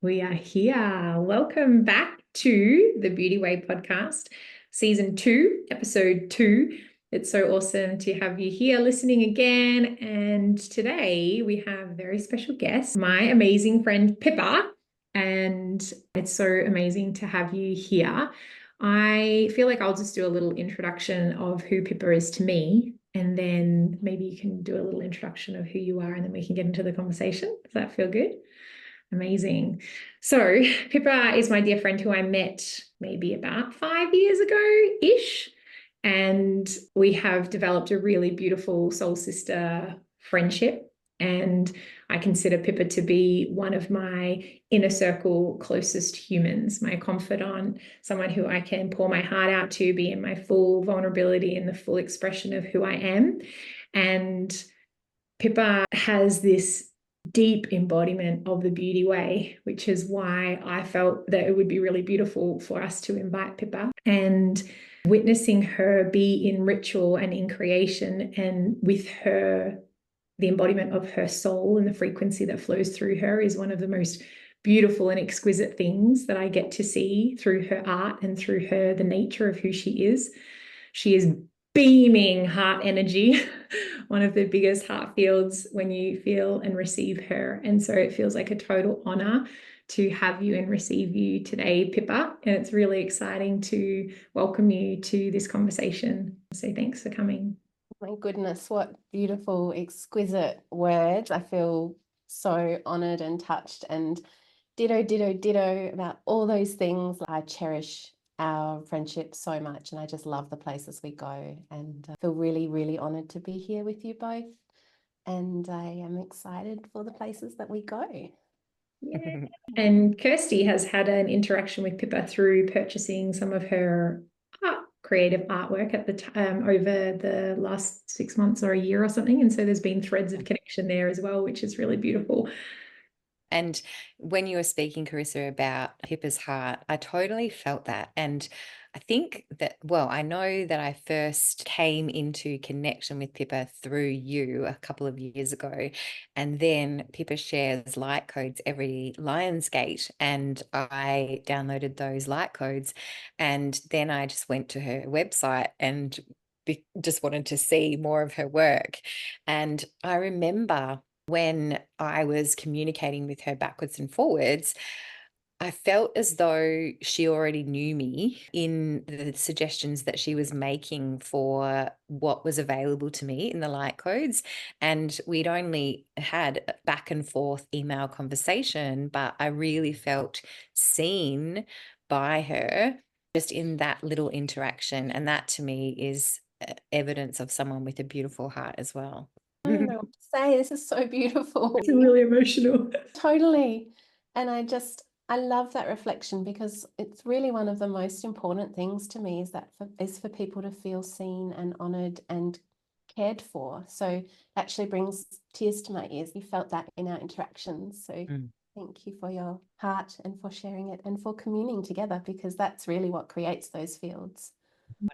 We are here. Welcome back to the Beauty Way podcast, season 2, episode 2. It's so awesome to have you here listening again. And today we have a very special guest, my amazing friend Pippa. And it's so amazing to have you here. I feel like I'll just do a little introduction of who Pippa is to me. And then maybe you can do a little introduction of who you are, and then we can get into the conversation. Does that feel good? Amazing. So Pippa is my dear friend who I met maybe about 5 years ago-ish. And we have developed a really beautiful soul sister friendship. And I consider Pippa to be one of my inner circle closest humans, my confidant, someone who I can pour my heart out to, be in my full vulnerability and the full expression of who I am. And Pippa has this deep embodiment of the beauty way, which is why I felt that it would be really beautiful for us to invite Pippa. And witnessing her be in ritual and in creation, and with her, the embodiment of her soul and the frequency that flows through her, is one of the most beautiful and exquisite things that I get to see through her art and through her, the nature of who she is. She is beaming heart energy, one of the biggest heart fields when you feel and receive her. And so it feels like a total honor to have you and receive you today, Pippa. And it's really exciting to welcome you to this conversation. So thanks for coming. My goodness, what beautiful, exquisite words. I feel so honored and touched, and ditto about all those things. I cherish our friendship so much, and I just love the places we go, and feel really, really honored to be here with you both. And I am excited for the places that we go. Yeah. And Kirsty has had an interaction with Pippa through purchasing some of her creative artwork at the over the last 6 months or a year or something. And so there's been threads of connection there as well, which is really beautiful. And when you were speaking, Carissa, about Pippa's heart, I totally felt that. And I think that, well, I know that I first came into connection with Pippa through you a couple of years ago. And then Pippa shares light codes every Lionsgate. And I downloaded those light codes. And then I just went to her website and just wanted to see more of her work. And I remember when I was communicating with her backwards and forwards, I felt as though she already knew me in the suggestions that she was making for what was available to me in the light codes. And we'd only had back and forth email conversation, but I really felt seen by her just in that little interaction. And that to me is evidence of someone with a beautiful heart as well. I don't know what to say. This is so beautiful. It's really emotional. Totally. And I love that reflection, because it's really one of the most important things to me, is for people to feel seen and honored and cared for. So actually brings tears to my ears. You felt that in our interactions. So thank you for your heart and for sharing it and for communing together, because that's really what creates those fields.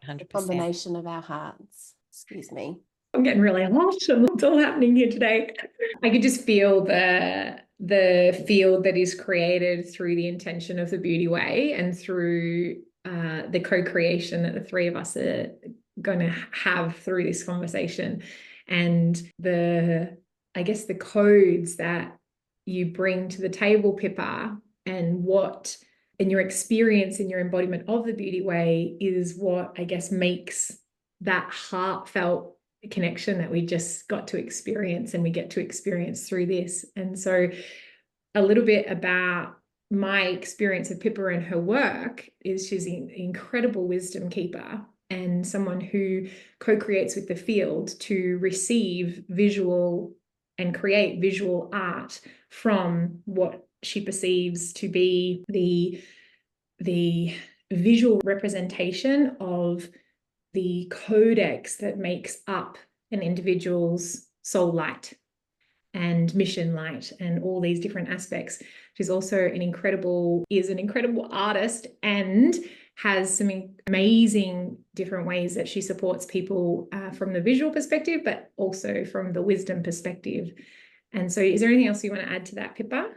100%. The combination of our hearts. Excuse me. I'm getting really hot. What's all happening here today? I could just feel the field that is created through the intention of the beauty way, and through the co-creation that the three of us are going to have through this conversation, and I guess the codes that you bring to the table, Pippa, and your experience and your embodiment of the beauty way is what I guess makes that heartfelt connection that we just got to experience, and we get to experience through this. And so a little bit about my experience of Pippa and her work is she's an incredible wisdom keeper, and someone who co-creates with the field to receive visual and create visual art from what she perceives to be the visual representation of the codex that makes up an individual's soul light and mission light and all these different aspects. She's also an incredible artist, and has some amazing different ways that she supports people from the visual perspective, but also from the wisdom perspective. And so is there anything else you want to add to that, Pippa?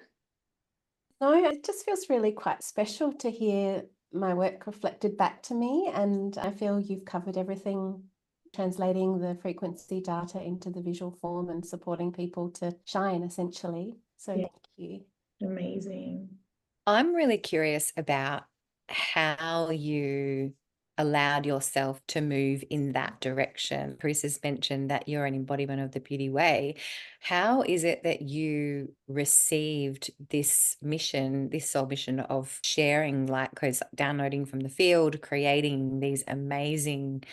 No, it just feels really quite special to hear my work reflected back to me. And I feel you've covered everything, translating the frequency data into the visual form and supporting people to shine, essentially. So Yeah. thank you. Amazing. I'm really curious about how you allowed yourself to move in that direction. Chris has mentioned that you're an embodiment of the beauty way. How is it that you received this mission, this soul mission of sharing light codes, downloading from the field, creating this amazing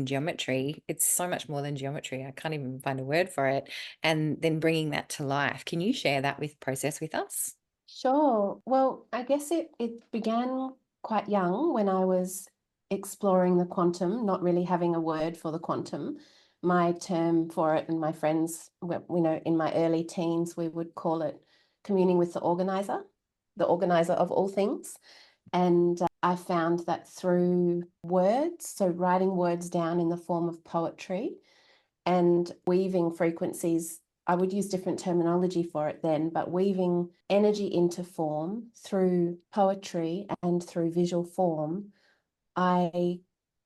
geometry? It's so much more than geometry. I can't even find a word for it. And then bringing that to life. Can you share that process with us? Sure. Well, I guess it began quite young when I was exploring the quantum, not really having a word for the quantum. My term for it, and my friends, in my early teens, we would call it communing with the organizer of all things. And I found that through words, so writing words down in the form of poetry and weaving frequencies, I would use different terminology for it then, but weaving energy into form through poetry and through visual form, I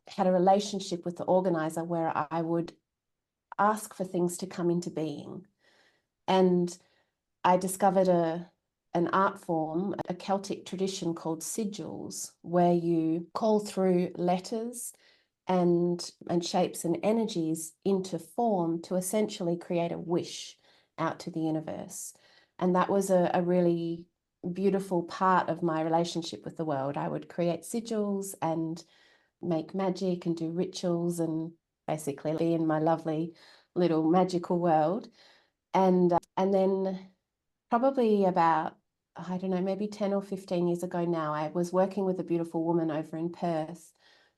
had a relationship with the organizer where I would ask for things to come into being. And I discovered an art form, a Celtic tradition called sigils, where you call through letters and shapes and energies into form to essentially create a wish out to the universe. And that was a really beautiful part of my relationship with the world. I would create sigils and make magic and do rituals and basically be in my lovely little magical world. And then probably about, I don't know, maybe 10 or 15 years ago now, I was working with a beautiful woman over in Perth,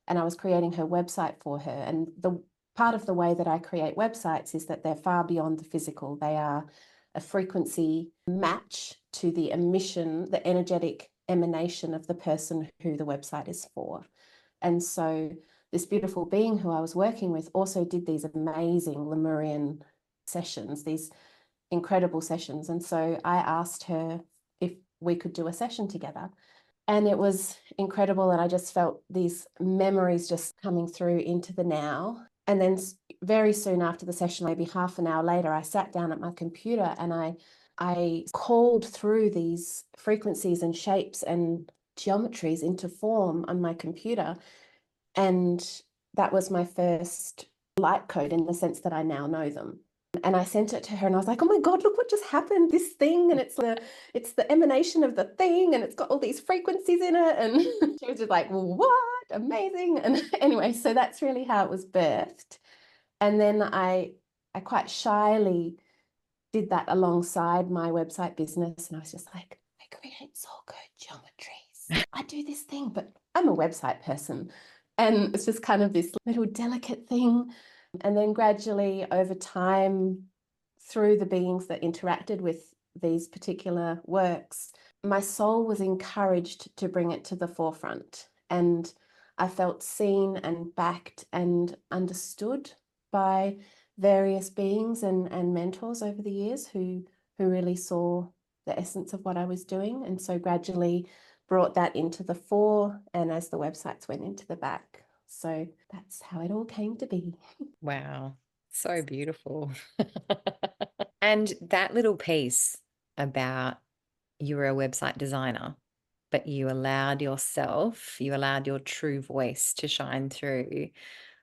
and I was creating her website for her. And the part of the way that I create websites is that they're far beyond the physical. They are a frequency match to the emission, the energetic emanation of the person who the website is for. And so this beautiful being who I was working with also did these amazing Lemurian sessions, these incredible sessions. And so I asked her if we could do a session together. And it was incredible. And I just felt these memories just coming through into the now. And then very soon after the session, maybe half an hour later, I sat down at my computer and I called through these frequencies and shapes and geometries into form on my computer. And that was my first light code in the sense that I now know them. And I sent it to her and I was like, oh my God, look what just happened, this thing. And it's the emanation of the thing. And it's got all these frequencies in it. And she was just like, what? Amazing. And anyway, so that's really how it was birthed. And then I quite shyly did that alongside my website business. And I was just like, I create soul code geometries. I do this thing, but I'm a website person. And it's just kind of this little delicate thing. And then gradually over time, through the beings that interacted with these particular works, my soul was encouraged to bring it to the forefront. And I felt seen and backed and understood by various beings and mentors over the years who really saw the essence of what I was doing. And so gradually brought that into the fore, and as the websites went into the back. So that's how it all came to be. Wow, so beautiful. And that little piece about you were a website designer, but you allowed your true voice to shine through,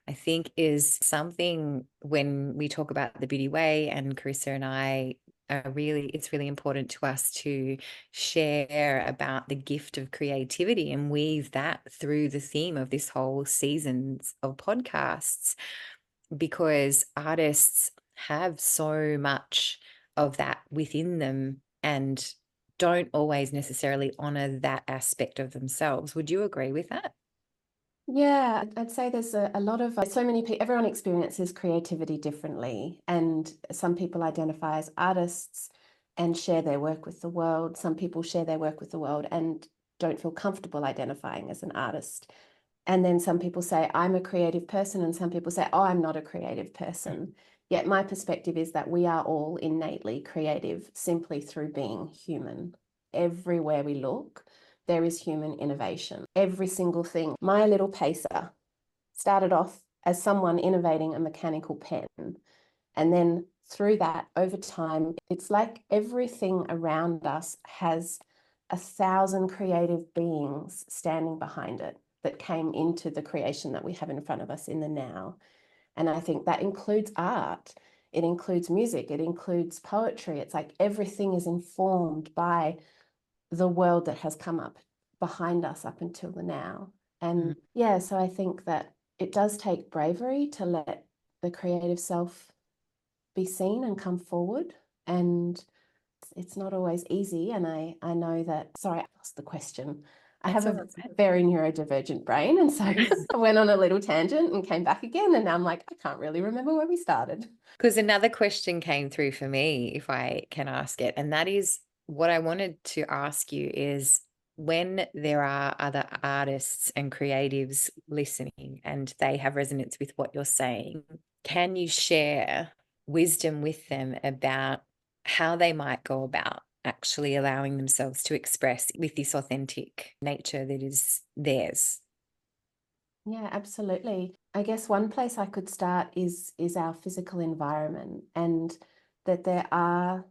I think is something when we talk about the beauty way, and Carissa and I it's really important to us to share about the gift of creativity and weave that through the theme of this whole seasons of podcasts, because artists have so much of that within them and don't always necessarily honor that aspect of themselves. Would you agree with that? Yeah, I'd say there's a lot of so many people, everyone experiences creativity differently. And some people identify as artists and share their work with the world. Some people share their work with the world and don't feel comfortable identifying as an artist. And then some people say, I'm a creative person. And some people say, oh, I'm not a creative person. Yet my perspective is that we are all innately creative simply through being human. everywhere we look, there is human innovation. Every single thing. My little pacer started off as someone innovating a mechanical pen. And then through that, over time, it's like everything around us has 1,000 creative beings standing behind it that came into the creation that we have in front of us in the now. And I think that includes art. It includes music. It includes poetry. It's like everything is informed by the world that has come up behind us up until the now. And yeah, so I think that it does take bravery to let the creative self be seen and come forward. And it's not always easy. And I know that, sorry, I lost the question. I have a very neurodivergent brain. And so I went on a little tangent and came back again. And now I'm like, I can't really remember where we started. Because another question came through for me, if I can ask it. And that is, what I wanted to ask you is, when there are other artists and creatives listening and they have resonance with what you're saying, can you share wisdom with them about how they might go about actually allowing themselves to express with this authentic nature that is theirs? Yeah, absolutely. I guess one place I could start is our physical environment, and that there are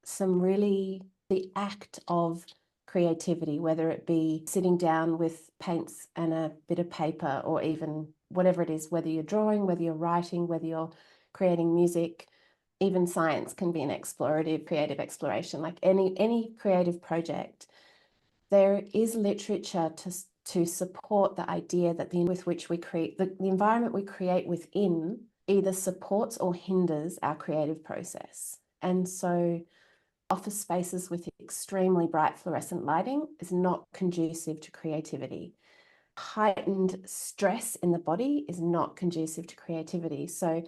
some really, the act of creativity, whether it be sitting down with paints and a bit of paper, or even whatever it is, whether you're drawing, whether you're writing, whether you're creating music, even science can be an explorative, creative exploration, like any creative project. There is literature to support the idea that with which we create, the environment we create within either supports or hinders our creative process. And so office spaces with extremely bright fluorescent lighting is not conducive to creativity. Heightened stress in the body is not conducive to creativity. So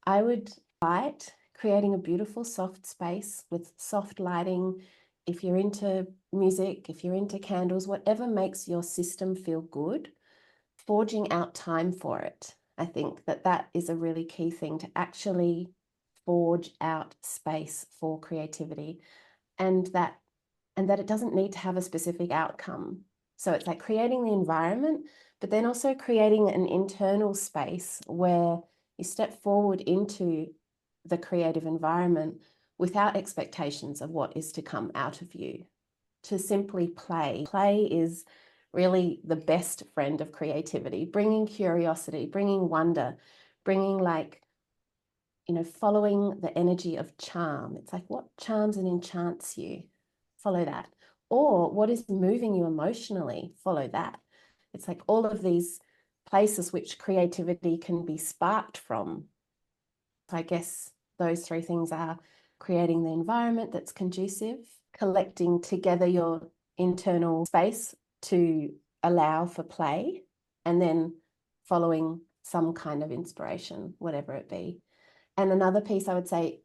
I would invite creating a beautiful soft space with soft lighting. If you're into music, if you're into candles, whatever makes your system feel good, forging out time for it. I think that is a really key thing, to actually forge out space for creativity, and that it doesn't need to have a specific outcome. So it's like creating the environment, but then also creating an internal space where you step forward into the creative environment without expectations of what is to come out of you, to simply play. Play is really the best friend of creativity, bringing curiosity, bringing wonder, bringing, like, following the energy of charm. It's like, what charms and enchants you? Follow that. Or what is moving you emotionally? Follow that. It's like all of these places which creativity can be sparked from. I guess those three things are creating the environment that's conducive, collecting together your internal space to allow for play, and then following some kind of inspiration, whatever it be. And another piece I would say,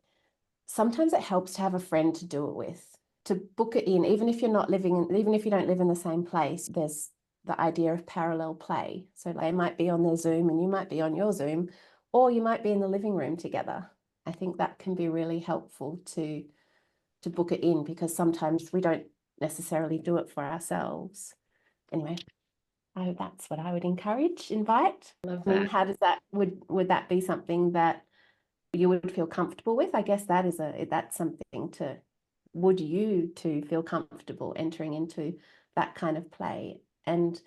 sometimes it helps to have a friend to do it with, to book it in, even if you don't live in the same place. There's the idea of parallel play. So they might be on their Zoom and you might be on your Zoom, or you might be in the living room together. I think that can be really helpful to book it in, because sometimes we don't necessarily do it for ourselves. Anyway, that's what I would invite. Love I mean, that. how does that, would that be something that you would feel comfortable with? I guess that's something would you to feel comfortable entering into that kind of play? And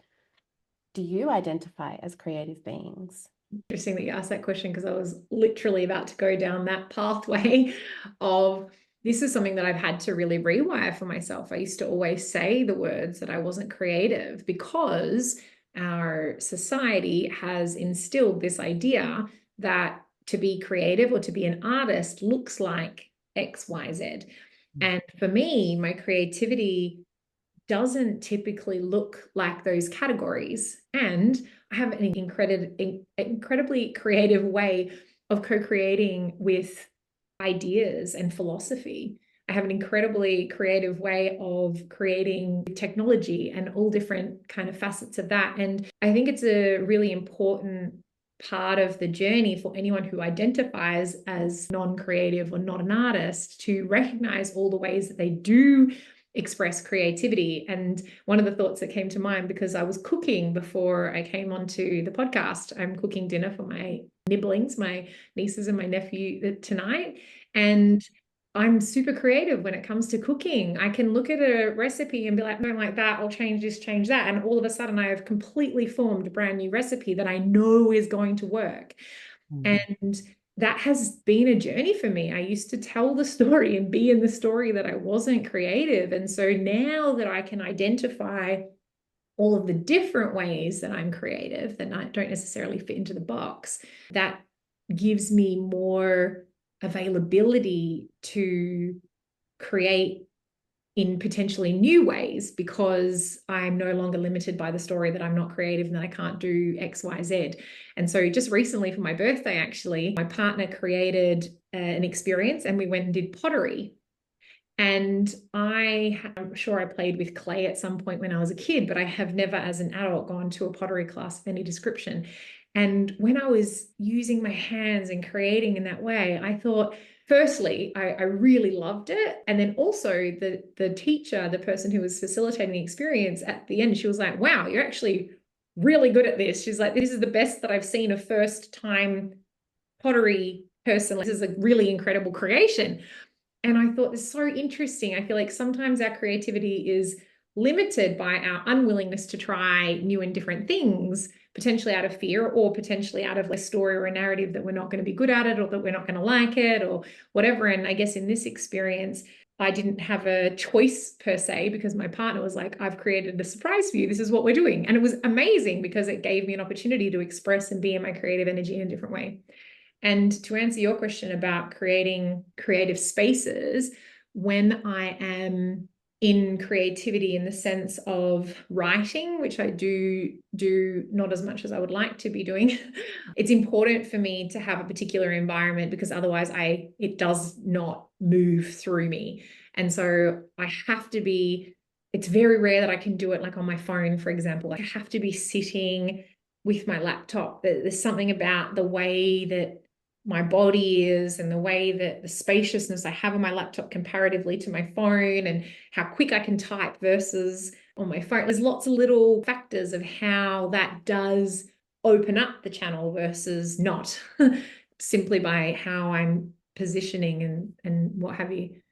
do you identify as creative beings? Interesting that you asked that question, because I was literally about to go down that pathway of, this is something that I've had to really rewire for myself. I used to always say the words that I wasn't creative, because our society has instilled this idea that to be creative or to be an artist looks like X, Y, Z. And for me, my creativity doesn't typically look like those categories. And I have an incredibly creative way of co-creating with ideas and philosophy. I have an incredibly creative way of creating technology and all different kind of facets of that. And I think it's a really important part of the journey for anyone who identifies as non-creative or not an artist, to recognize all the ways that they do express creativity. And one of the thoughts that came to mind, because I was cooking before I came onto the podcast, I'm cooking dinner for my nibblings, my nieces and my nephew tonight. And I'm super creative when it comes to cooking. I can look at a recipe and be like, no, like that, I'll change this, change that. And all of a sudden I have completely formed a brand new recipe that I know is going to work. And that has been a journey for me. I used to tell the story and be in the story that I wasn't creative. And so now that I can identify all of the different ways that I'm creative that don't necessarily fit into the box, that gives me more availability to create in potentially new ways, because I'm no longer limited by the story that I'm not creative and that I can't do X, Y, Z. And so just recently for my birthday, actually, my partner created an experience and we went and did pottery. And I'm sure I played with clay at some point when I was a kid, but I have never as an adult gone to a pottery class of any description. And when I was using my hands and creating in that way, I thought, firstly, I really loved it. And then also the teacher, the person who was facilitating the experience at the end, she was like, wow, you're actually really good at this. She's like, this is the best that I've seen a first time pottery person. This is a really incredible creation. And I thought this is so interesting. I feel like sometimes our creativity is limited by our unwillingness to try new and different things, potentially out of fear or potentially out of a story or a narrative that we're not going to be good at it or that we're not going to like it or whatever. And I guess in this experience, I didn't have a choice per se, because my partner was like, I've created a surprise for you. This is what we're doing. And it was amazing because it gave me an opportunity to express and be in my creative energy in a different way. And to answer your question about creating creative spaces, when I am in creativity in the sense of writing, which I do not as much as I would like to be doing, it's important for me to have a particular environment, because otherwise it does not move through me. And so I have to be, it's very rare that I can do it like on my phone, for example. I have to be sitting with my laptop. There's something about the way that my body is and the way that the spaciousness I have on my laptop comparatively to my phone and how quick I can type versus on my phone. There's lots of little factors of how that does open up the channel versus not, simply by how I'm positioning and what have you.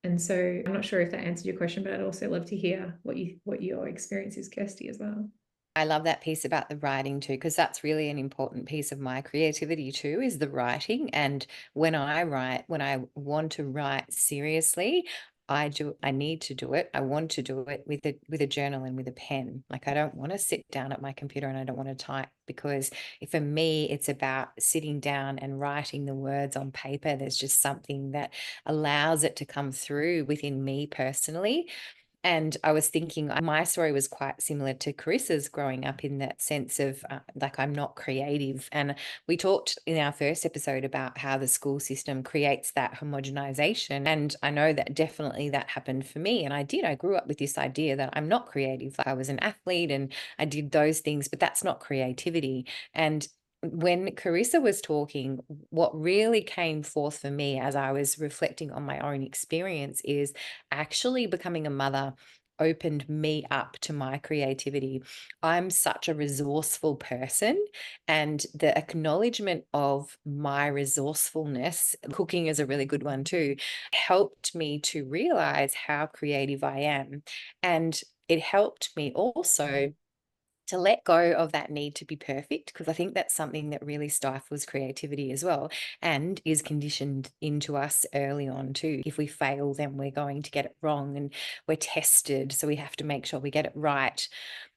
And so I'm not sure if that answered your question, but I'd also love to hear what your experience is, Kirsty, as well. I love that piece about the writing too, because that's really an important piece of my creativity too, is the writing. And when I write, when I want to write seriously, I need to do it. I want to do it with a journal and with a pen. Like, I don't want to sit down at my computer and I don't want to type, because for me, it's about sitting down and writing the words on paper. There's just something that allows it to come through within me personally. And I was thinking, my story was quite similar to Carissa's growing up, in that sense of like, I'm not creative. And we talked in our first episode about how the school system creates that homogenization. And I know that definitely that happened for me. And I grew up with this idea that I'm not creative. Like, I was an athlete and I did those things, but that's not creativity. And when Carissa was talking, what really came forth for me as I was reflecting on my own experience is actually becoming a mother opened me up to my creativity. I'm such a resourceful person, and the acknowledgement of my resourcefulness, cooking is a really good one too, helped me to realize how creative I am. And it helped me also to let go of that need to be perfect, because I think that's something that really stifles creativity as well, and is conditioned into us early on too. If we fail, then we're going to get it wrong, and we're tested, so we have to make sure we get it right.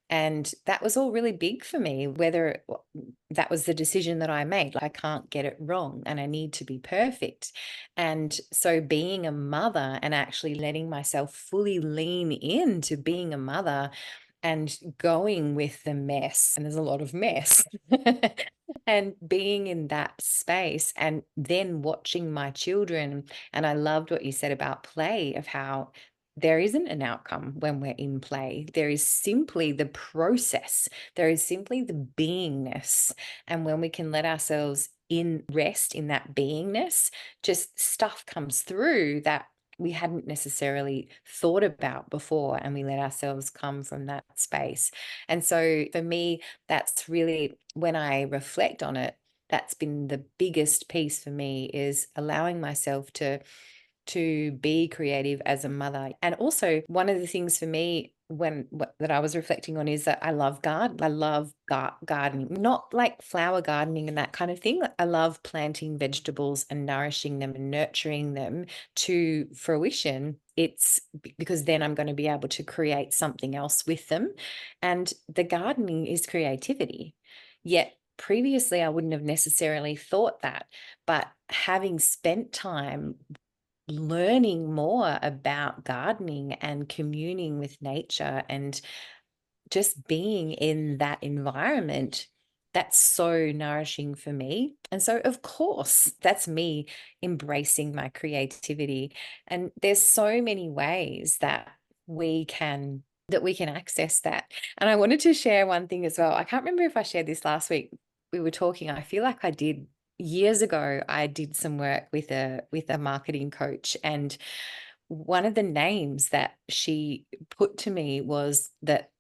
And that was all really big for me, whether that was the decision that I made. Like, I can't get it wrong and I need to be perfect. And so being a mother and actually letting myself fully lean into being a mother and going with the mess, and there's a lot of mess, and being in that space, and then watching my children. And I loved what you said about play, of how there isn't an outcome when we're in play. There is simply the process. There is simply the beingness. And when we can let ourselves rest in that beingness, just stuff comes through that we hadn't necessarily thought about before, and we let ourselves come from that space. And so for me, that's really, when I reflect on it, that's been the biggest piece for me, is allowing myself to be creative as a mother. And also, one of the things for me that I was reflecting on is that I love gardening, not like flower gardening and that kind of thing. I love planting vegetables and nourishing them and nurturing them to fruition. It's because then I'm going to be able to create something else with them. And the gardening is creativity. Yet previously, I wouldn't have necessarily thought that. But having spent time learning more about gardening and communing with nature and just being in that environment, that's so nourishing for me. And so, of course, that's me embracing my creativity. And there's so many ways that we can access that. And I wanted to share one thing as well. I can't remember if I shared this last week. We were talking, I feel like I did. Years ago, I did some work with a marketing coach, and one of the names that she put to me was that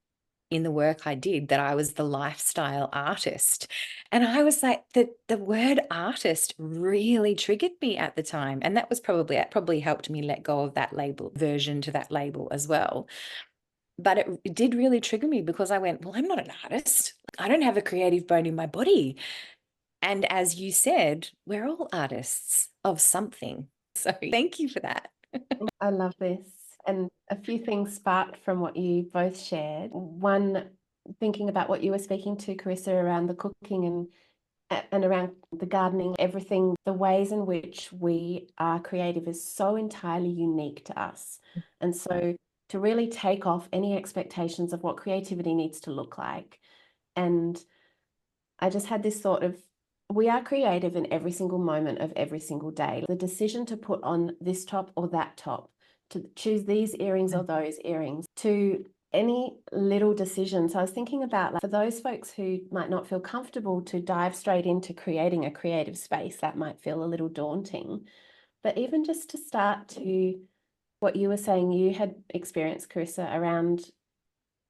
in the work I did, that I was the lifestyle artist. And I was like, the word artist really triggered me at the time. And that was probably helped me let go of that label, version to that label as well. But it did really trigger me, because I went, well, I'm not an artist. I don't have a creative bone in my body. And as you said, we're all artists of something. So thank you for that. I love this. And a few things sparked from what you both shared. One, thinking about what you were speaking to, Carissa, around the cooking and around the gardening, everything, the ways in which we are creative is so entirely unique to us. And so to really take off any expectations of what creativity needs to look like. And I just had this thought of, we are creative in every single moment of every single day. The decision to put on this top or that top, to choose these earrings or those earrings, to any little decision. So I was thinking about, like, for those folks who might not feel comfortable to dive straight into creating a creative space, that might feel a little daunting. But even just to start to, what you were saying you had experienced, Carissa, around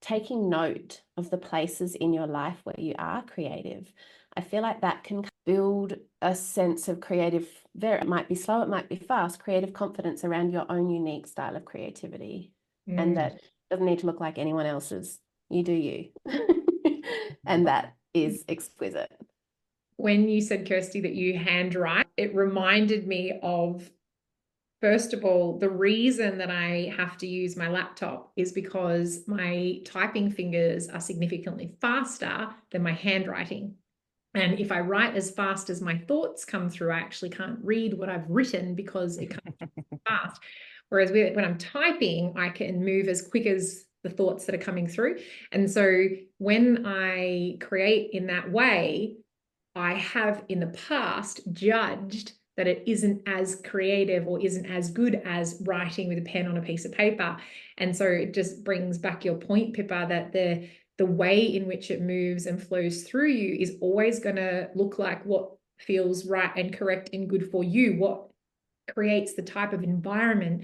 taking note of the places in your life where you are creative. I feel like that can build a sense of creative, it might be slow, it might be fast, creative confidence around your own unique style of creativity. And that doesn't need to look like anyone else's. You do you. And that is exquisite. When you said, Kirsty, that you handwrite, it reminded me of, first of all, the reason that I have to use my laptop is because my typing fingers are significantly faster than my handwriting. And if I write as fast as my thoughts come through, I actually can't read what I've written because it comes fast. Whereas when I'm typing, I can move as quick as the thoughts that are coming through. And so when I create in that way, I have in the past judged that it isn't as creative or isn't as good as writing with a pen on a piece of paper. And so it just brings back your point, Pippa, that the way in which it moves and flows through you is always going to look like what feels right and correct and good for you, what creates the type of environment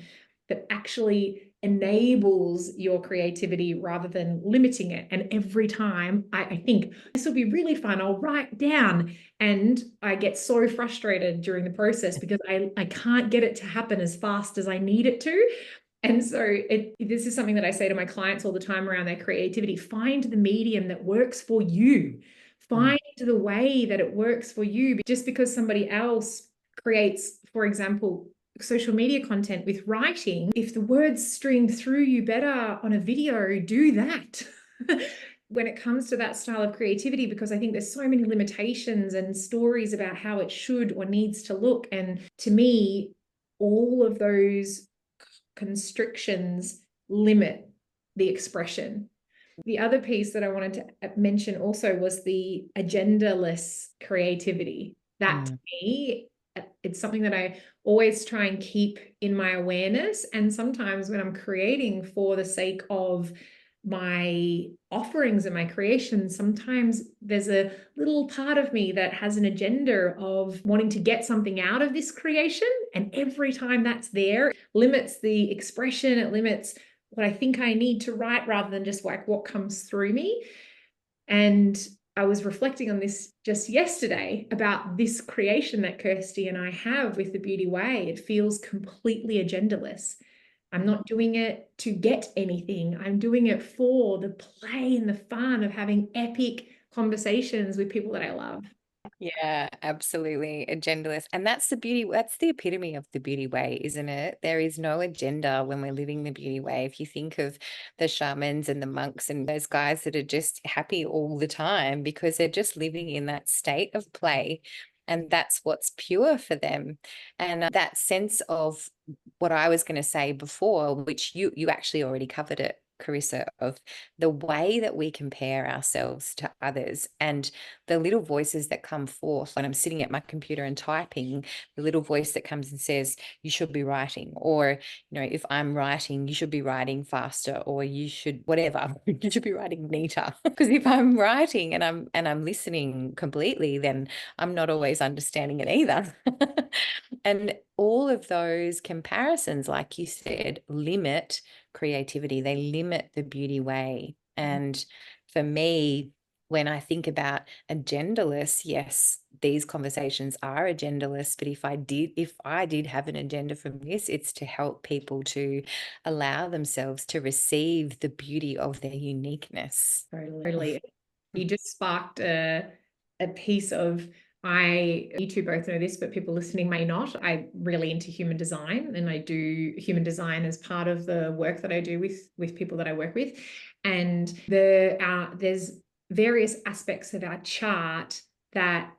that actually enables your creativity rather than limiting it. And every time I think this will be really fun, I'll write down, and I get so frustrated during the process because I can't get it to happen as fast as I need it to. And so this is something that I say to my clients all the time around their creativity. Find the medium that works for you. Find the way that it works for you. Just because somebody else creates, for example, social media content with writing, if the words stream through you better on a video, do that. When it comes to that style of creativity, because I think there's so many limitations and stories about how it should or needs to look. And to me, all of those constrictions limit the expression. The other piece that I wanted to mention also was the agendaless creativity. That to me, it's something that I always try and keep in my awareness. And sometimes when I'm creating for the sake of my offerings and my creations, sometimes there's a little part of me that has an agenda of wanting to get something out of this creation. And every time that's there, it limits the expression, it limits what I think I need to write rather than just like what comes through me. And I was reflecting on this just yesterday about this creation that Kirsty and I have with the Beauty Way. It feels completely agendaless. I'm not doing it to get anything. I'm doing it for the play and the fun of having epic conversations with people that I love. Yeah, absolutely. Agendaless. And that's the epitome of the beauty way, isn't it? There is no agenda when we're living the beauty way. If you think of the shamans and the monks and those guys that are just happy all the time because they're just living in that state of play. And that's what's pure for them. And that sense of what I was going to say before, which you actually already covered it, Carissa, of the way that we compare ourselves to others and the little voices that come forth when I'm sitting at my computer and typing, the little voice that comes and says, you should be writing, or, if I'm writing, you should be writing faster, or you should, whatever, you should be writing neater. Because if I'm writing and I'm listening completely, then I'm not always understanding it either. And all of those comparisons, like you said, limit creativity. They limit the beauty way. And for me, when I think about agendaless, yes, these conversations are agendaless, but if I did have an agenda from this, it's to help people to allow themselves to receive the beauty of their uniqueness. Totally. You just sparked a piece of, you two both know this, but people listening may not. I'm really into human design, and I do human design as part of the work that I do with people that I work with. And there's various aspects of our chart that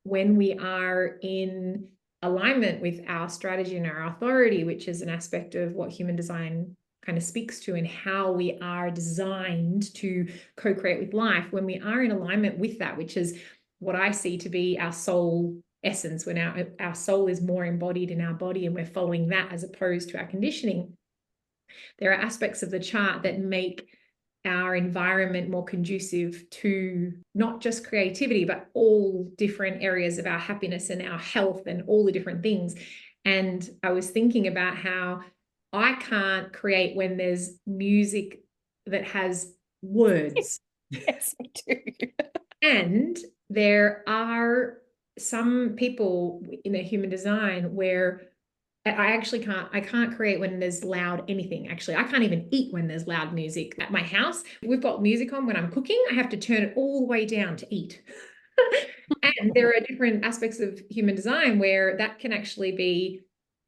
when we are in alignment with our strategy and our authority, which is an aspect of what human design kind of speaks to and how we are designed to co-create with life, when we are in alignment with that, which is what I see to be our soul essence, when our soul is more embodied in our body and we're following that as opposed to our conditioning, there are aspects of the chart that make our environment more conducive to not just creativity, but all different areas of our happiness and our health and all the different things. And I was thinking about how I can't create when there's music that has words. Yes, me too. And there are some people in their human design where I can't create when there's loud anything. Actually, I can't even eat when there's loud music at my house. We've got music on when I'm cooking. I have to turn it all the way down to eat. And there are different aspects of human design where that can actually be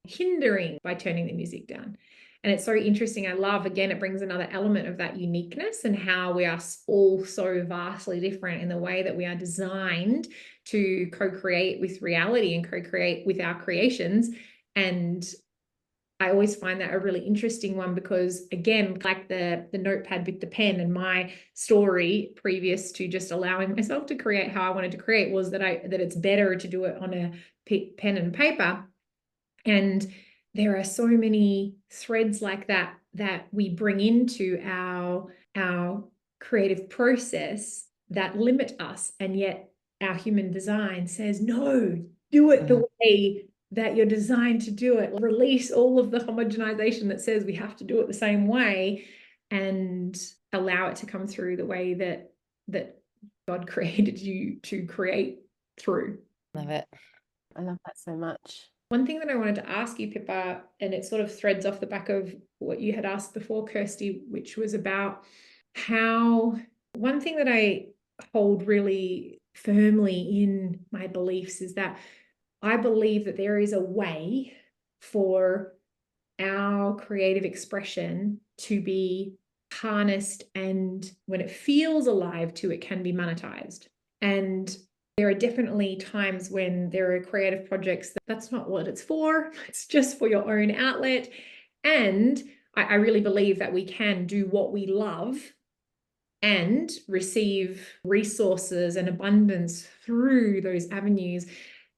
hindering by turning the music down. And it's so interesting. I love, again, it brings another element of that uniqueness and how we are all so vastly different in the way that we are designed to co-create with reality and co-create with our creations. And I always find that a really interesting one because, again, like the notepad with the pen, and my story previous to just allowing myself to create how I wanted to create was that it's better to do it on a pen and paper. And there are so many threads like that we bring into our creative process that limit us, and yet our human design says, no, do it the way that you're designed to do it. Release all of the homogenization that says we have to do it the same way, and allow it to come through the way that God created you to create through. Love it. I love that so much. One thing that I wanted to ask you, Pippa, and it sort of threads off the back of what you had asked before, Kirsty, which was about how one thing that I hold really firmly in my beliefs is that I believe that there is a way for our creative expression to be harnessed, and when it feels alive to, it can be monetized. And there are definitely times when there are creative projects that's not what it's for. It's just for your own outlet. And I really believe that we can do what we love and receive resources and abundance through those avenues.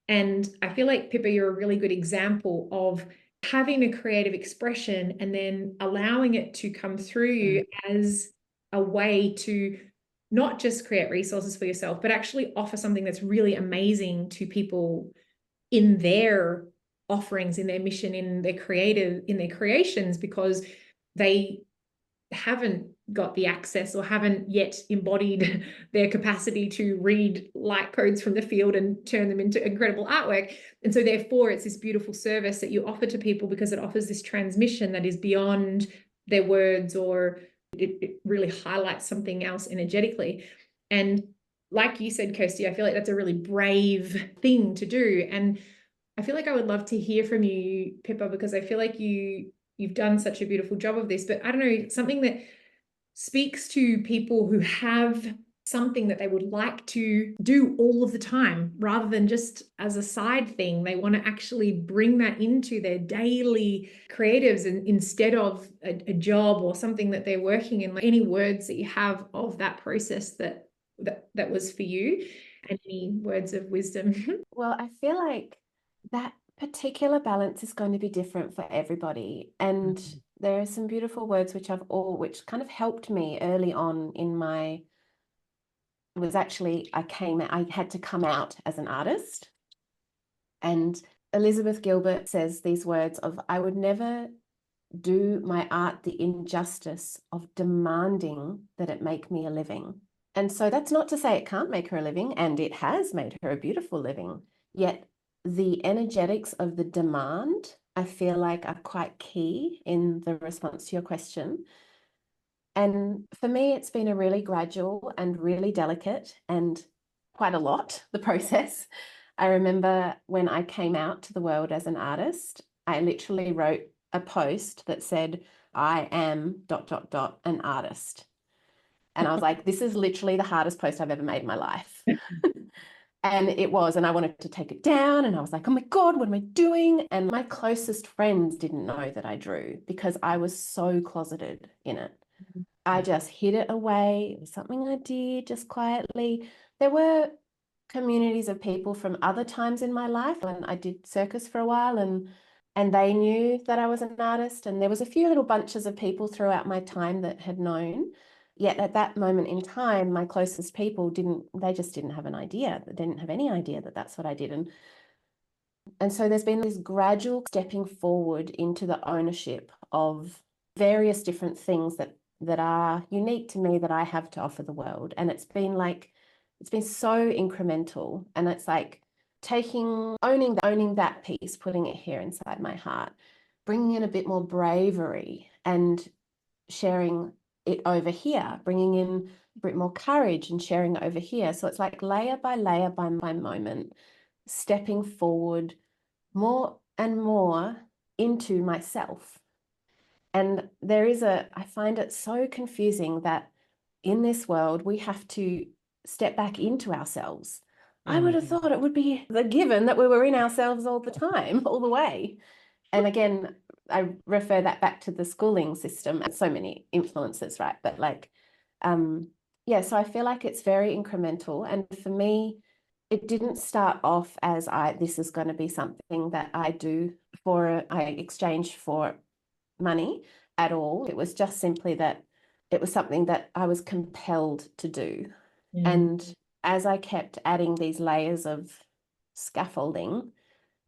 And I feel like, Pippa, you're a really good example of having a creative expression and then allowing it to come through you as a way to not just create resources for yourself, but actually offer something that's really amazing to people in their offerings, in their mission, in their creations, because they haven't got the access or haven't yet embodied their capacity to read light codes from the field and turn them into incredible artwork. And so therefore it's this beautiful service that you offer to people, because it offers this transmission that is beyond their words, or it really highlights something else energetically. And like you said, Kirsty, I feel like that's a really brave thing to do. And I feel like I would love to hear from you, Pippa, because I feel like you've done such a beautiful job of this. But I don't know, something that speaks to people who have something that they would like to do all of the time rather than just as a side thing. They want to actually bring that into their daily creatives, and instead of a job or something that they're working in. Like, any words that you have of that process that was for you, and any words of wisdom? Well, I feel like that particular balance is going to be different for everybody. And there are some beautiful words which kind of helped me early on in my, it was actually, I had to come out as an artist. And Elizabeth Gilbert says these words of, I would never do my art the injustice of demanding that it make me a living. And so that's not to say it can't make her a living, and it has made her a beautiful living. Yet the energetics of the demand, I feel like, are quite key in the response to your question. And for me, it's been a really gradual and really delicate, and quite a lot, the process. I remember when I came out to the world as an artist, I literally wrote a post that said, I am ... an artist. And I was like, this is literally the hardest post I've ever made in my life. And it was, and I wanted to take it down, and I was like, oh my God, what am I doing? And my closest friends didn't know that I drew because I was so closeted in it. I just hid it away. It was something I did just quietly. There were communities of people from other times in my life, and I did circus for a while, and they knew that I was an artist. And there was a few little bunches of people throughout my time that had known. Yet at that moment in time, my closest people they just didn't have an idea. They didn't have any idea that that's what I did. And so there's been this gradual stepping forward into the ownership of various different things that are unique to me, that I have to offer the world. And it's been so incremental. And it's like owning that piece, putting it here inside my heart, bringing in a bit more bravery and sharing it over here, bringing in a bit more courage and sharing it over here. So it's like layer by layer by moment, stepping forward more and more into myself. And I find it so confusing that in this world, we have to step back into ourselves. I would have thought it would be the given that we were in ourselves all the time, all the way. And again, I refer that back to the schooling system and so many influences, right? But so I feel like it's very incremental. And for me, it didn't start off as this is going to be something that I exchange for money at all. It was just simply that it was something that I was compelled to do. And as I kept adding these layers of scaffolding,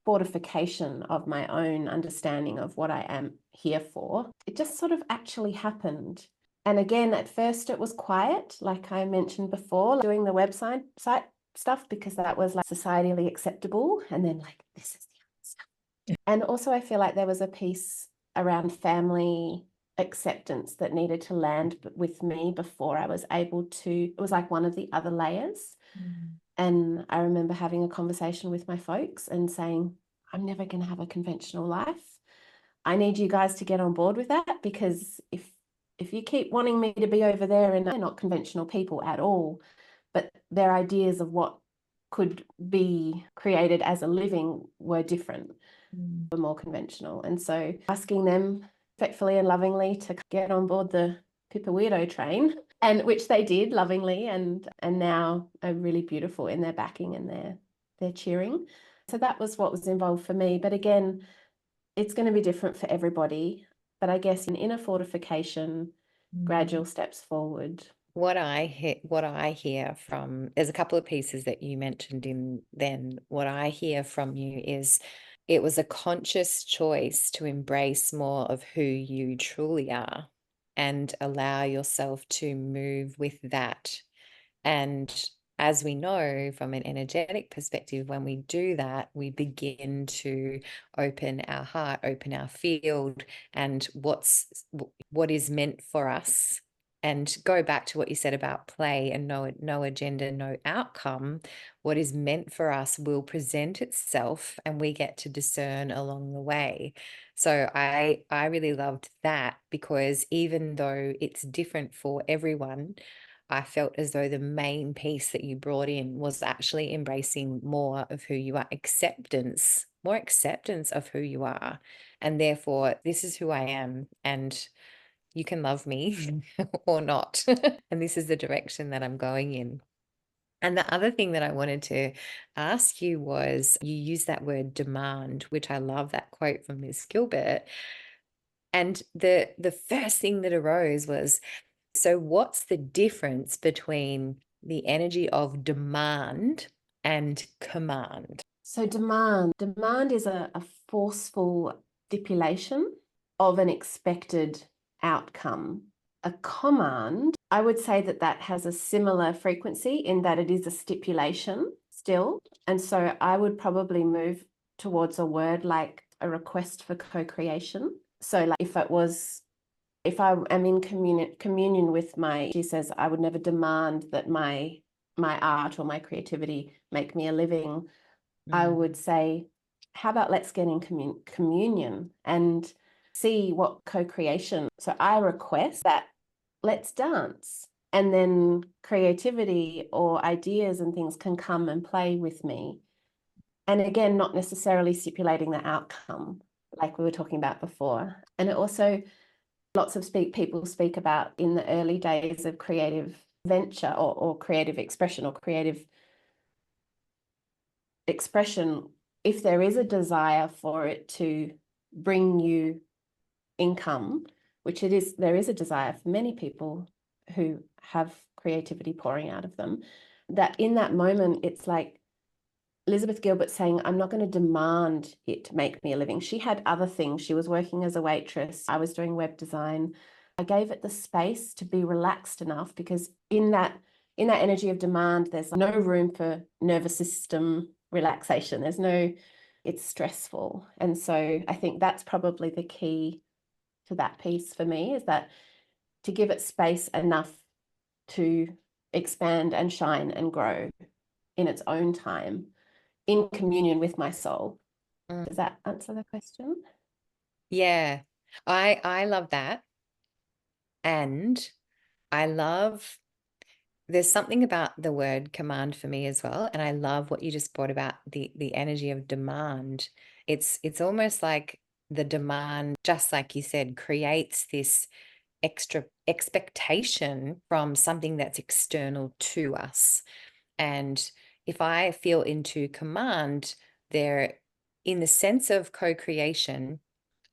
fortification of my own understanding of what I am here for, it just sort of actually happened. And again, at first it was quiet, like I mentioned before, doing the website stuff because that was like societally acceptable. And then like, this is the other stuff. And also I feel like there was a piece around family acceptance that needed to land with me before I was able to, it was like one of the other layers. And I remember having a conversation with my folks and saying, I'm never going to have a conventional life. I need you guys to get on board with that, because if you keep wanting me to be over there, and they're not conventional people at all, but their ideas of what could be created as a living were different, were more conventional. And so asking them respectfully and lovingly to get on board the Pippa Weirdo train, and which they did lovingly, and now are really beautiful in their backing and their cheering. So that was what was involved for me. But again, it's going to be different for everybody. But I guess in inner fortification, gradual steps forward. What I hear from, there's a couple of pieces that you mentioned in then. What I hear from you is it was a conscious choice to embrace more of who you truly are and allow yourself to move with that. And as we know from an energetic perspective, when we do that, we begin to open our heart, open our field, and what is meant for us. And go back to what you said about play and no agenda, no outcome. What is meant for us will present itself, and we get to discern along the way. So I really loved that, because even though it's different for everyone, I felt as though the main piece that you brought in was actually embracing more of who you are, more acceptance of who you are. And therefore, this is who I am, and you can love me or not. And this is the direction that I'm going in. And the other thing that I wanted to ask you was, you use that word demand, which I love that quote from Ms. Gilbert. And the first thing that arose was, so what's the difference between the energy of demand and command? So demand is a forceful stipulation of an expected outcome. A command, I would say that has a similar frequency in that it is a stipulation still. And so I would probably move towards a word like a request for co-creation. So like if I am in communion with she says, I would never demand that my art or my creativity make me a living. I would say, how about let's get in communion and see what co-creation. So I request that let's dance, and then creativity or ideas and things can come and play with me. And again, not necessarily stipulating the outcome like we were talking about before. And it also, lots of people speak about in the early days of creative venture or creative expression or creative expression, if there is a desire for it to bring you income, which there is a desire for many people who have creativity pouring out of them, that in that moment, it's like Elizabeth Gilbert saying, I'm not going to demand it to make me a living. She had other things. She was working as a waitress. I was doing web design. I gave it the space to be relaxed enough, because in that energy of demand, there's no room for nervous system relaxation. It's stressful. And so I think that's probably the key to that piece for me, is that to give it space enough to expand and shine and grow in its own time, in communion with my soul. Does that answer the question? Yeah, I love that. And I love, there's something about the word command for me as well. And I love what you just brought about the energy of demand. It's almost like the demand, just like you said, creates this extra expectation from something that's external to us. And if I feel into command, there, in the sense of co-creation,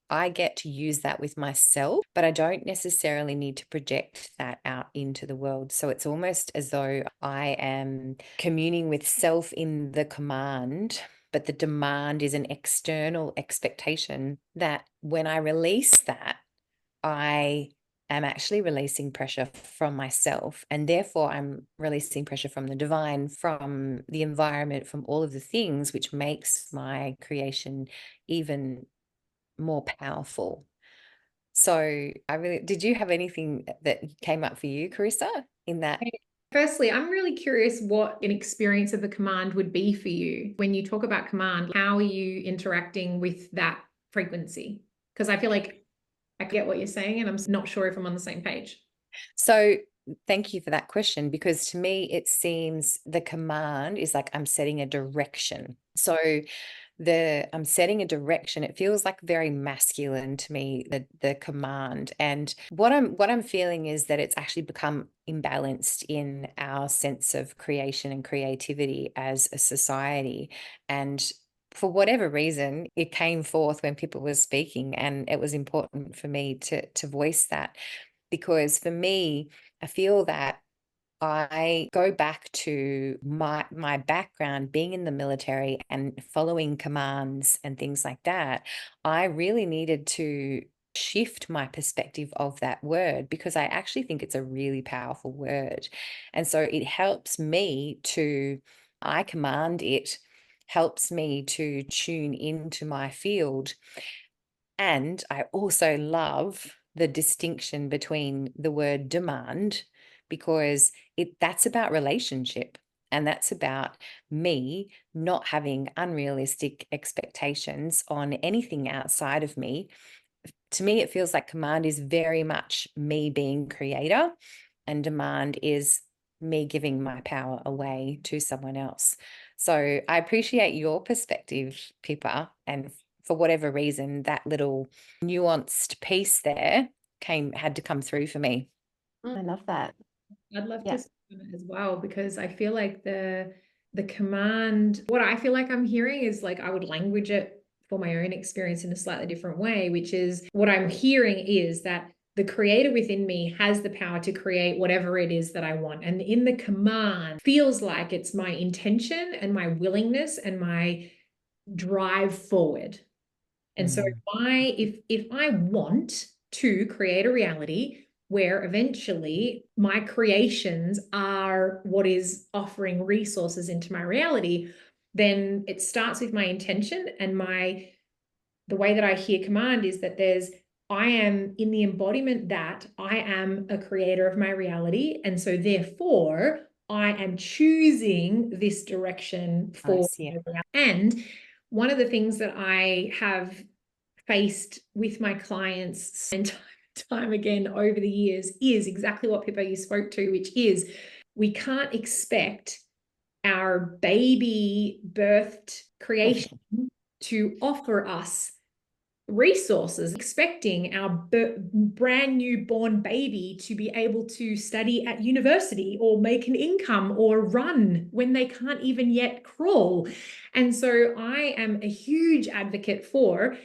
I get to use that with myself, but I don't necessarily need to project that out into the world. So it's almost as though I am communing with self in the command, but the demand is an external expectation that when I release that, I am actually releasing pressure from myself, and therefore I'm releasing pressure from the divine, from the environment, from all of the things, which makes my creation even more powerful. So did you have anything that came up for you, Carissa, in that? Firstly, I'm really curious what an experience of the command would be for you. When you talk about command, how are you interacting with that frequency? Because I feel like I get what you're saying, and I'm not sure if I'm on the same page. So thank you for that question, because to me, it seems the command is like I'm setting a direction. So I'm setting a direction. It feels like very masculine to me, the command. And what I'm feeling is that it's actually become imbalanced in our sense of creation and creativity as a society. And for whatever reason, it came forth when Pippa was speaking, and it was important for me to voice that. because for me, I feel that I go back to my background being in the military and following commands and things like that. I really needed to shift my perspective of that word, because I actually think it's a really powerful word. And so it helps me to, I command it, helps me to tune into my field. And I also love the distinction between the word demand, because that's about relationship, and that's about me not having unrealistic expectations on anything outside of me. To me, it feels like command is very much me being creator, and demand is me giving my power away to someone else. So I appreciate your perspective, Pippa, and for whatever reason, that little nuanced piece there had to come through for me. I love that. I'd love Yeah. to speak on it as well, because I feel like the command, what I feel like I'm hearing is like, I would language it for my own experience in a slightly different way, which is what I'm hearing is that the creator within me has the power to create whatever it is that I want. And in the command feels like it's my intention and my willingness and my drive forward. And so if I want to create a reality where eventually my creations are what is offering resources into my reality, then it starts with my intention, and the way that I hear command is that I am in the embodiment that I am a creator of my reality. And so therefore I am choosing this direction for my reality. And one of the things that I have faced with my clients and time again over the years is exactly what Pippa you spoke to, which is we can't expect our baby birthed creation to offer us resources, expecting our brand new born baby to be able to study at university or make an income or run when they can't even yet crawl. And so I am a huge advocate for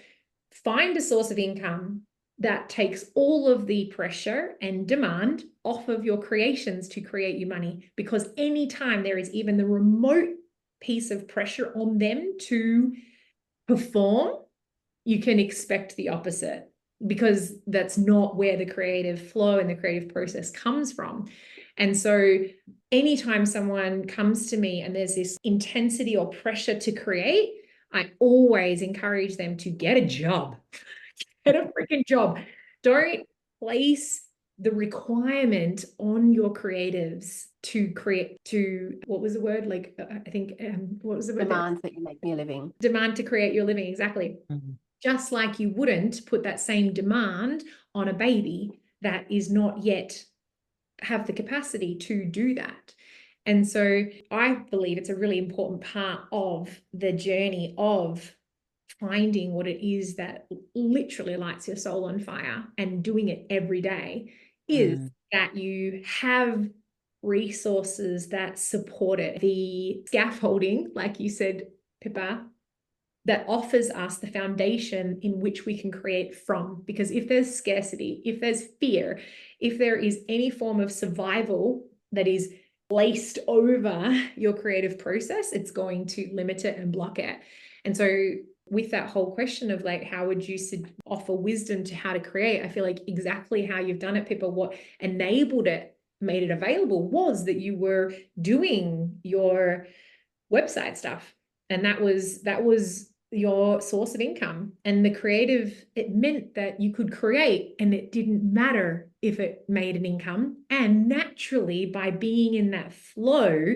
find a source of income that takes all of the pressure and demand off of your creations to create you money, because anytime there is even the remote piece of pressure on them to perform, you can expect the opposite, because that's not where the creative flow and the creative process comes from. And so anytime someone comes to me and there's this intensity or pressure to create, I always encourage them to get a job. Get a freaking job. Don't place the requirement on your creatives to create, to, what was the word? Like, I think, what was the word? Demand that you make me a living. Demand to create your living, exactly. Just like you wouldn't put that same demand on a baby that is not yet have the capacity to do that. And so I believe it's a really important part of the journey of finding what it is that literally lights your soul on fire and doing it every day, is that you have resources that support it. The scaffolding, like you said, Pippa, that offers us the foundation in which we can create from. Because if there's scarcity, if there's fear, if there is any form of survival that is laced over your creative process, it's going to limit it and block it. And so with that whole question of like, how would you offer wisdom to how to create? I feel like exactly how you've done it, Pippa, what enabled it, made it available, was that you were doing your website stuff. And that was your source of income. And the creative, it meant that you could create and it didn't matter if it made an income. And naturally, by being in that flow,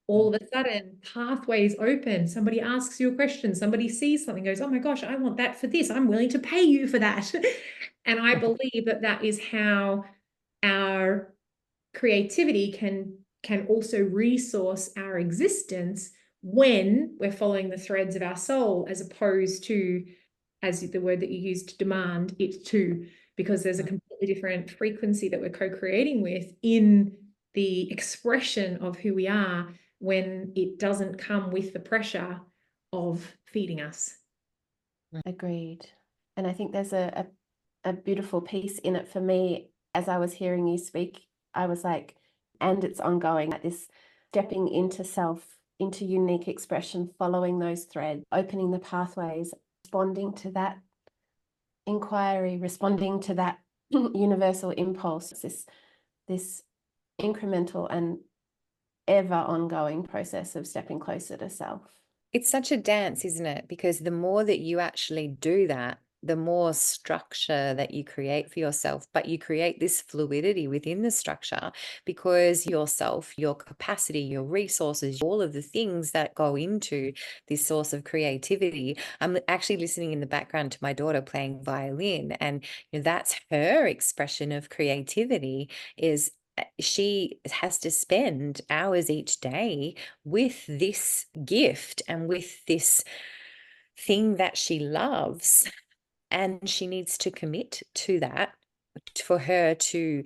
all of a sudden pathways open. Somebody asks you a question, somebody sees something, goes, oh my gosh, I want that for this. I'm willing to pay you for that. And I believe that that is how our creativity can also resource our existence when we're following the threads of our soul, as opposed to, as the word that you used, demand it to, because there's a completely different frequency that we're co-creating with in the expression of who we are when it doesn't come with the pressure of feeding us. Agreed. And I think there's a beautiful piece in it for me as I was hearing you speak, I was like, and it's ongoing, like this stepping into self, into unique expression, following those threads, opening the pathways, responding to that inquiry, responding to that universal impulse, this incremental and ever ongoing process of stepping closer to self. It's such a dance, isn't it? Because the more that you actually do that, the more structure that you create for yourself, but you create this fluidity within the structure because yourself, your capacity, your resources, all of the things that go into this source of creativity. I'm actually listening in the background to my daughter playing violin, and that's her expression of creativity. Is she has to spend hours each day with this gift and with this thing that she loves. And she needs to commit to that for her to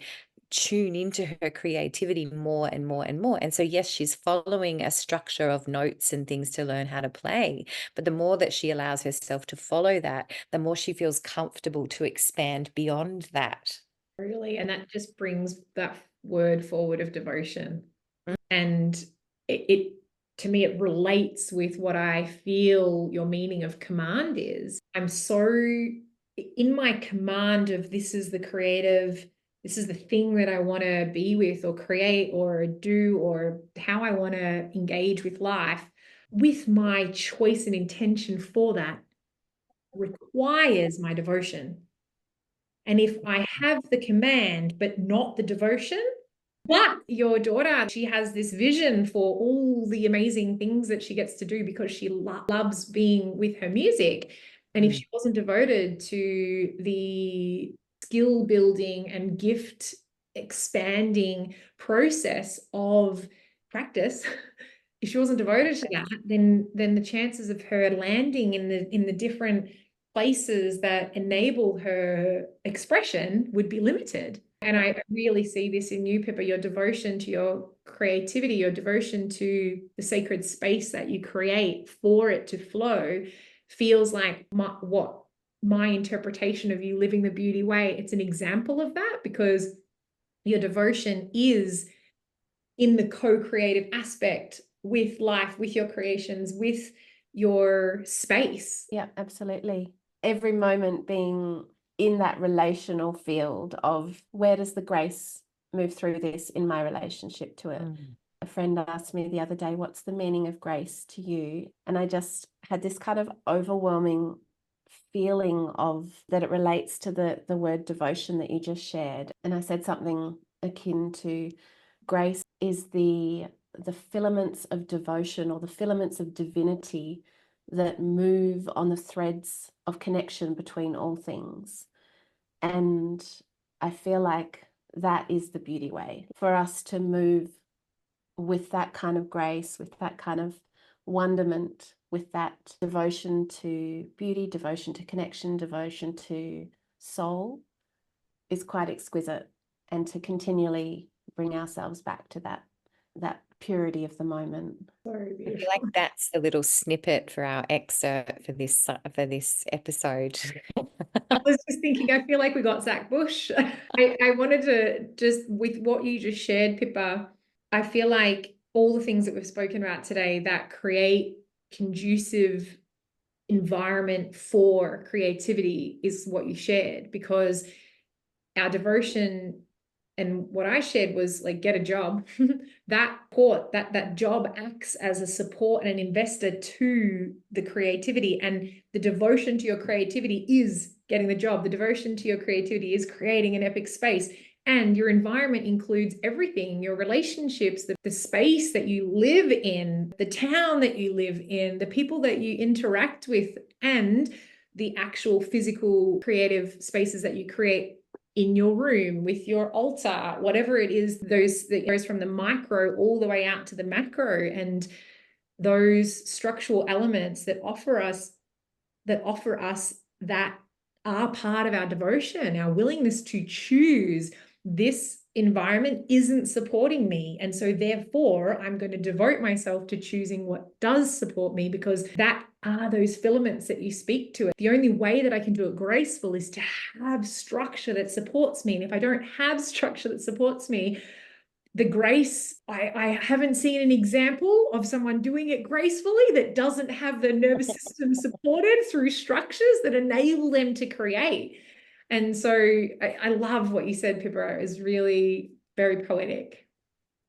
tune into her creativity more and more and more. And so, yes, she's following a structure of notes and things to learn how to play. But the more that she allows herself to follow that, the more she feels comfortable to expand beyond that. Really. And that just brings that word forward of devotion. And it to me, it relates with what I feel your meaning of command is. I'm so in my command of this is the creative, this is the thing that I want to be with or create or do, or how I want to engage with life, with my choice and intention for that requires my devotion. And if I have the command, but not the devotion, but your daughter, she has this vision for all the amazing things that she gets to do because she loves being with her music. And if she wasn't devoted to the skill building and gift expanding process of practice, if she wasn't devoted to that, then the chances of her landing in the different places that enable her expression would be limited. And I really see this in you, Pippa, your devotion to your creativity, your devotion to the sacred space that you create for it to flow feels like what my interpretation of you living the beauty way. It's an example of that because your devotion is in the co-creative aspect with life, with your creations, with your space. Yeah, absolutely. Every moment being in that relational field of where does the grace move through this in my relationship to it. A friend asked me the other day, what's the meaning of grace to you? And I just had this kind of overwhelming feeling of that it relates to the word devotion that you just shared. And I said something akin to grace is the filaments of devotion or the filaments of divinity that move on the threads of connection between all things. And I feel like that is the beauty way for us to move with that kind of grace, with that kind of wonderment, with that devotion to beauty, devotion to connection, devotion to soul is quite exquisite. And to continually bring ourselves back to that purity of the moment. So I beautiful. feel like that's a little snippet for our excerpt for this episode. I was just thinking, I feel like we got Zach Bush. I wanted to just, with what you just shared, Pippa, I feel like all the things that we've spoken about today that create conducive environment for creativity is what you shared, because our devotion and what I shared was like, get a job. that job acts as a support and an investor to the creativity, and the devotion to your creativity is getting the job. The devotion to your creativity is creating an epic space, and your environment includes everything, your relationships, the space that you live in, the town that you live in, the people that you interact with, and the actual physical creative spaces that you create in your room, with your altar, whatever it is, those that goes from the micro all the way out to the macro, and those structural elements that offer us that are part of our devotion, our willingness to choose this environment isn't supporting me. And so therefore, I'm going to devote myself to choosing what does support me, because that are those filaments that you speak to. The only way that I can do it graceful is to have structure that supports me. And if I don't have structure that supports me, the grace, I haven't seen an example of someone doing it gracefully that doesn't have the nervous system supported through structures that enable them to create. And so I love what you said, Pippa. It was really very poetic.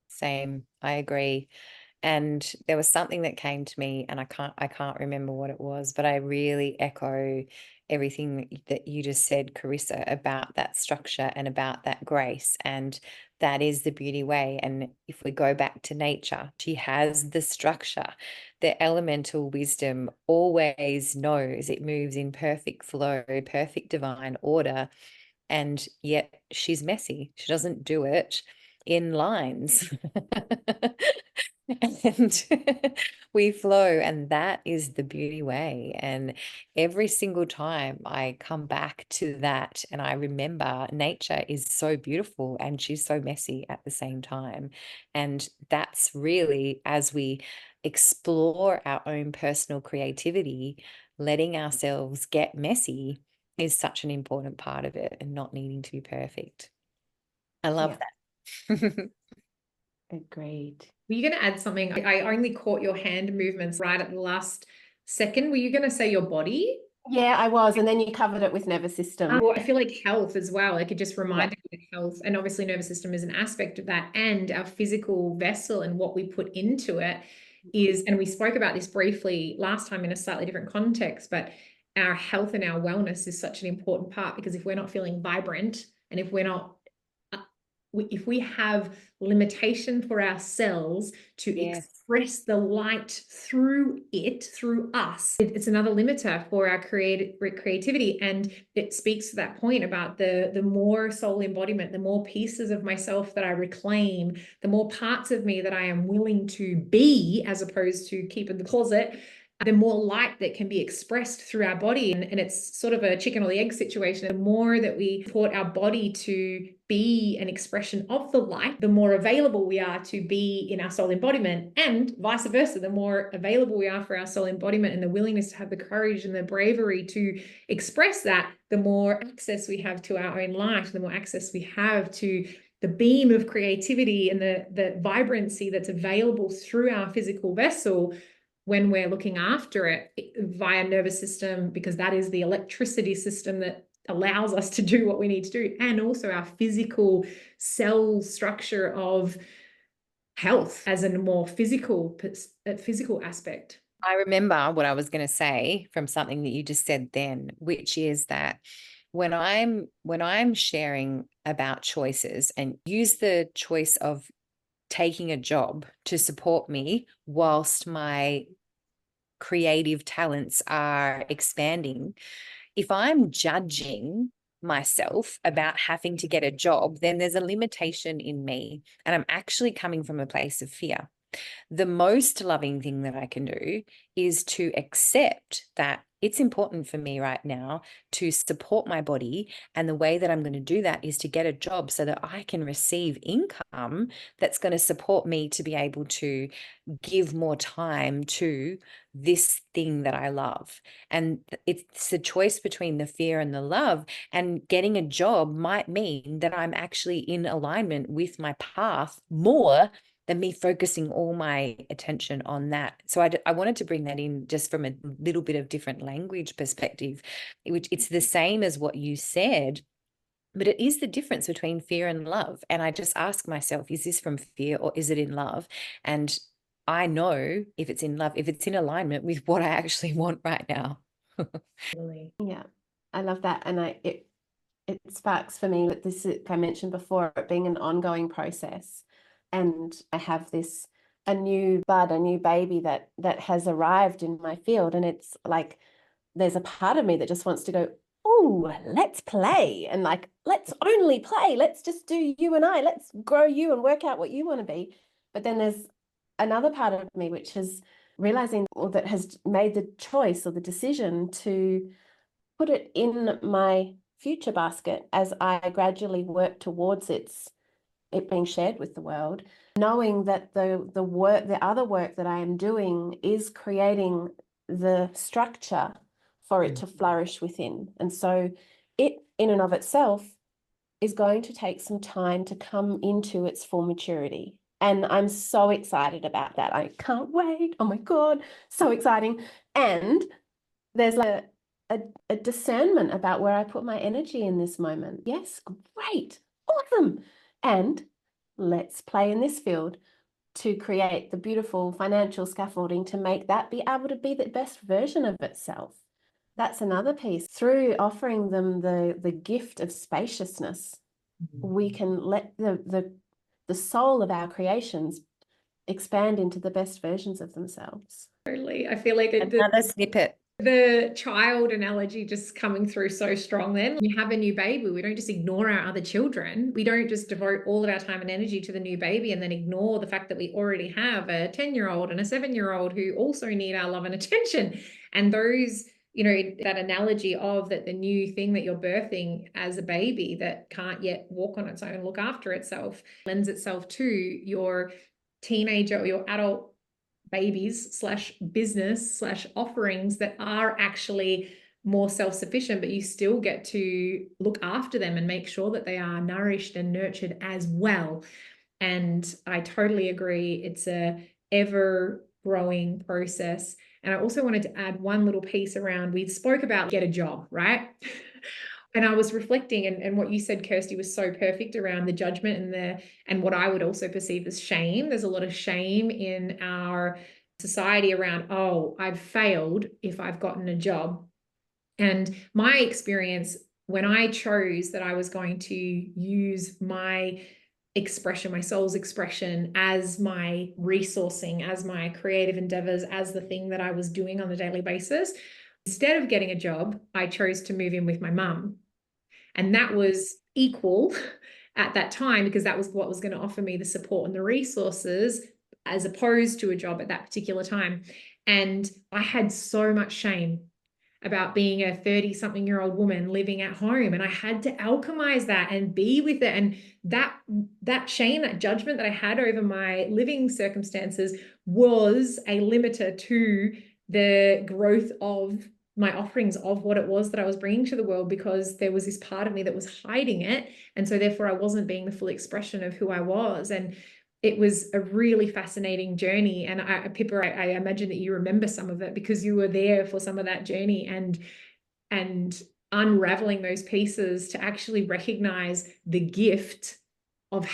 Same, I agree. And there was something that came to me, and I can't remember what it was, but I really echo everything that you just said, Carissa, about that structure and about that grace. And that is the beauty way. And if we go back to nature, she has the structure. The elemental wisdom always knows it moves in perfect flow, perfect divine order. And yet she's messy. She doesn't do it in lines. And we flow, and that is the beauty way. And every single time I come back to that, and I remember nature is so beautiful and she's so messy at the same time. And that's really, as we explore our own personal creativity, letting ourselves get messy is such an important part of it, and not needing to be perfect. I love that. Agreed. Were you going to add something? I only caught your hand movements right at the last second. Were you going to say your body? Yeah, I was. And then you covered it with nervous system. I feel like health as well. Like it just reminded me of health. And obviously nervous system is an aspect of that. And our physical vessel and what we put into it is, and we spoke about this briefly last time in a slightly different context, but our health and our wellness is such an important part, because if we're not feeling vibrant, and if we're not if we have limitation for ourselves to express the light through us, it's another limiter for our creativity. And it speaks to that point about the more soul embodiment, the more pieces of myself that I reclaim, the more parts of me that I am willing to be, as opposed to keep in the closet, the more light that can be expressed through our body. And it's sort of a chicken or the egg situation. The more that we support our body to be an expression of the light, the more available we are to be in our soul embodiment, and vice versa. The more available we are for our soul embodiment and the willingness to have the courage and the bravery to express that, the more access we have to our own light, the more access we have to the beam of creativity and the vibrancy that's available through our physical vessel when we're looking after it via nervous system, because that is the electricity system that allows us to do what we need to do, and also our physical cell structure of health as a more physical aspect. I remember what I was going to say from something that you just said then, which is that when I'm sharing about choices, and use the choice of taking a job to support me whilst my creative talents are expanding, if I'm judging myself about having to get a job, then there's a limitation in me, and I'm actually coming from a place of fear. The most loving thing that I can do is to accept that it's important for me right now to support my body. And the way that I'm going to do that is to get a job so that I can receive income that's going to support me to be able to give more time to this thing that I love. And it's a choice between the fear and the love. And getting a job might mean that I'm actually in alignment with my path more than me focusing all my attention on that. So I wanted to bring that in just from a little bit of different language perspective, which it's the same as what you said, but it is the difference between fear and love. And I just ask myself, is this from fear or is it in love? And I know if it's in love, if it's in alignment with what I actually want right now. Yeah, I love that. And it sparks for me that this, I mentioned before, it being an ongoing process. And I have a new bud, a new baby that has arrived in my field. And it's like, there's a part of me that just wants to go, oh, let's play. And like, let's only play. Let's just do you and I. Let's grow you and work out what you want to be. But then there's another part of me which is realizing, or that has made the choice or the decision to put it in my future basket as I gradually work towards its it being shared with the world, knowing that the other work that I am doing is creating the structure for it to flourish within. And so it in and of itself is going to take some time to come into its full maturity. And I'm so excited about that. I can't wait. Oh my God, so exciting. And there's like a discernment about where I put my energy in this moment. Yes, great, awesome. And let's play in this field to create the beautiful financial scaffolding to make that be able to be the best version of itself. That's another piece. Through offering them the gift of spaciousness, we can let the soul of our creations expand into the best versions of themselves. Totally. I feel like Another snippet. the child analogy just coming through so strong then. When you have a new baby, we don't just ignore our other children. We don't just devote all of our time and energy to the new baby and then ignore the fact that we already have a 10-year-old and a 7-year-old who also need our love and attention. And those, you know, that analogy of that the new thing that you're birthing as a baby that can't yet walk on its own, look after itself, lends itself to your teenager or your adult babies / business / offerings that are actually more self-sufficient, but you still get to look after them and make sure that they are nourished and nurtured as well. And I totally agree. It's a ever growing process. And I also wanted to add one little piece around, we spoke about get a job, right? And I was reflecting, and what you said, Kirsty, was so perfect around the judgment and what I would also perceive as shame. There's a lot of shame in our society around, oh, I've failed if I've gotten a job. And my experience when I chose that I was going to use my expression, my soul's expression, as my resourcing, as my creative endeavors, as the thing that I was doing on a daily basis, instead of getting a job, I chose to move in with my mum. And that was equal at that time because that was what was going to offer me the support and the resources as opposed to a job at that particular time. And I had so much shame about being a 30-something-year-old woman living at home. And I had to alchemize that and be with it. And that shame, that judgment that I had over my living circumstances was a limiter to the growth of my offerings of what it was that I was bringing to the world, because there was this part of me that was hiding it. And so therefore I wasn't being the full expression of who I was. And it was a really fascinating journey. And Pippa, I imagine that you remember some of it because you were there for some of that journey and unraveling those pieces to actually recognize the gift of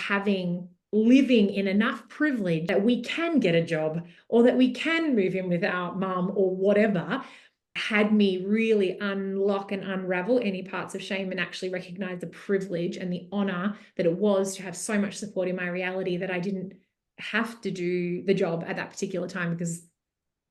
living in enough privilege that we can get a job or that we can move in with our mum or whatever, had me really unlock and unravel any parts of shame and actually recognize the privilege and the honor that it was to have so much support in my reality that I didn't have to do the job at that particular time because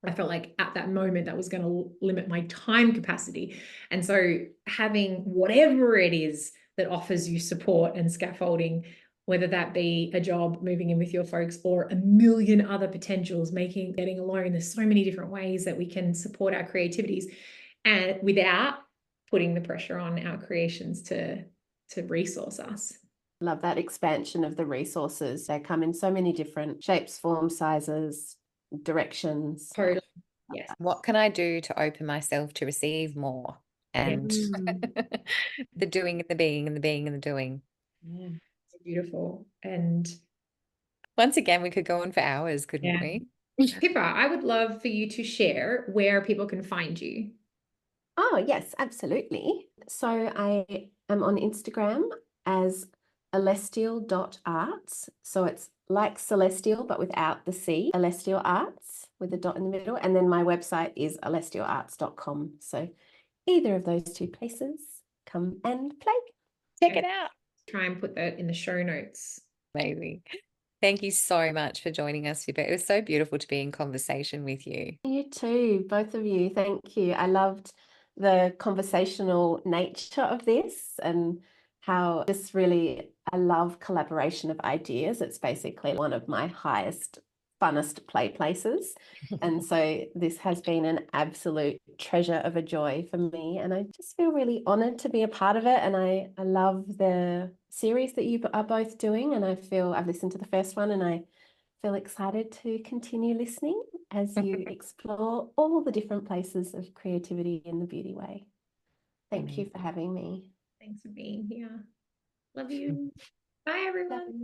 I felt like at that moment that was going to limit my time capacity. And so having whatever it is that offers you support and scaffolding, whether that be a job, moving in with your folks, or a million other potentials, getting alone. There's so many different ways that we can support our creativities and without putting the pressure on our creations to resource us. Love that expansion of the resources. They come in so many different shapes, forms, sizes, directions. Totally. Yes. What can I do to open myself to receive more? And the doing and the being and the being and the doing. Yeah. Beautiful. And once again, we could go on for hours, couldn't we? Pippa, I would love for you to share where people can find you. Oh, yes, absolutely. So I am on Instagram as celestial.arts. So it's like celestial, but without the C, celestial arts with a dot in the middle. And then my website is celestialarts.com. So either of those two places, come and play. Check it out. Try and put that in the show notes. Amazing. Thank you so much for joining us, Pippa. It was so beautiful to be in conversation with you. You too, both of you. Thank you. I loved the conversational nature of this and how I love collaboration of ideas. It's basically one of my highest funnest play places. And so this has been an absolute treasure of a joy for me. And I just feel really honored to be a part of it. And I love the series that you are both doing. And I feel I've listened to the first one and I feel excited to continue listening as you explore all the different places of creativity in the beauty way. Thank you for having me. Thanks for being here. Love you. Bye, everyone.